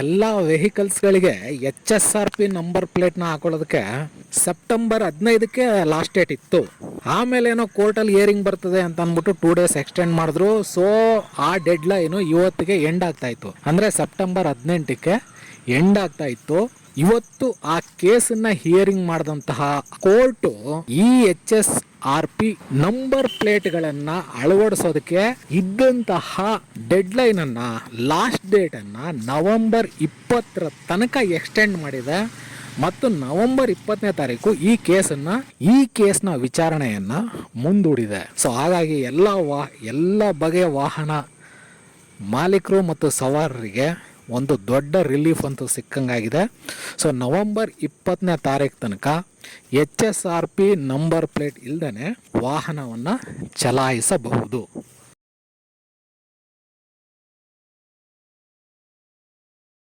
ಎಲ್ಲ ವೆಹಿಕಲ್ಸ್ಗಳಿಗೆ HSRP number ಪ್ಲೇಟ್ನ ಹಾಕೊಳ್ಳೋದಕ್ಕೆ ಸೆಪ್ಟೆಂಬರ್ 15ಕ್ಕೆ ಲಾಸ್ಟ್ ಡೇಟ್ ಇತ್ತು. ಆಮೇಲೆ ಏನೋ ಕೋರ್ಟಲ್ಲಿ ಹಿಯರಿಂಗ್ ಬರ್ತದೆ ಅಂತ ಅಂದ್ಬಿಟ್ಟು 2 ಡೇಸ್ ಎಕ್ಸ್ಟೆಂಡ್ ಮಾಡಿದ್ರು. ಸೊ ಆ ಡೆಡ್ ಲೈನು ಇವತ್ತಿಗೆ ಎಂಡ್ ಆಗ್ತಾ ಇತ್ತು. ಅಂದರೆ ಸೆಪ್ಟೆಂಬರ್ 18ಕ್ಕೆ ಎಂಡ್ ಆಗ್ತಾ ಇತ್ತು. ಇವತ್ತು ಆ ಕೇಸನ್ನ ಹಿಯರಿಂಗ್ ಮಾಡಿದಂತಹ ಕೋರ್ಟು ಈ HSRP ನಂಬರ್ ಪ್ಲೇಟ್ಗಳನ್ನ ಅಳವಡಿಸೋದಕ್ಕೆ ಇದ್ದಂತಹ ಡೆಡ್ ಲೈನ್ ಅನ್ನ, ಲಾಸ್ಟ್ ಡೇಟ್ ಅನ್ನ ನವೆಂಬರ್ 20 ತನಕ ಎಕ್ಸ್ಟೆಂಡ್ ಮಾಡಿದೆ ಮತ್ತು ನವೆಂಬರ್ 20ನೇ ತಾರೀಕು ಈ ಕೇಸ್ನ ವಿಚಾರಣೆಯನ್ನ ಮುಂದೂಡಿದೆ. ಸೊ ಹಾಗಾಗಿ ಎಲ್ಲ ಬಗೆಯ ವಾಹನ ಮಾಲೀಕರು ಮತ್ತು ಸವಾರರಿಗೆ ಒಂದು ದೊಡ್ಡ ರಿಲೀಫ್ ಅಂತೂ ಸಿಕ್ಕಂಗಾಗಿದೆ. ಸೊ ನವೆಂಬರ್ 20ನೇ ತಾರೀಕು ತನಕ HSRP ನಂಬರ್ ಪ್ಲೇಟ್ ಇಲ್ದೇ ವಾಹನವನ್ನು ಚಲಾಯಿಸಬಹುದು.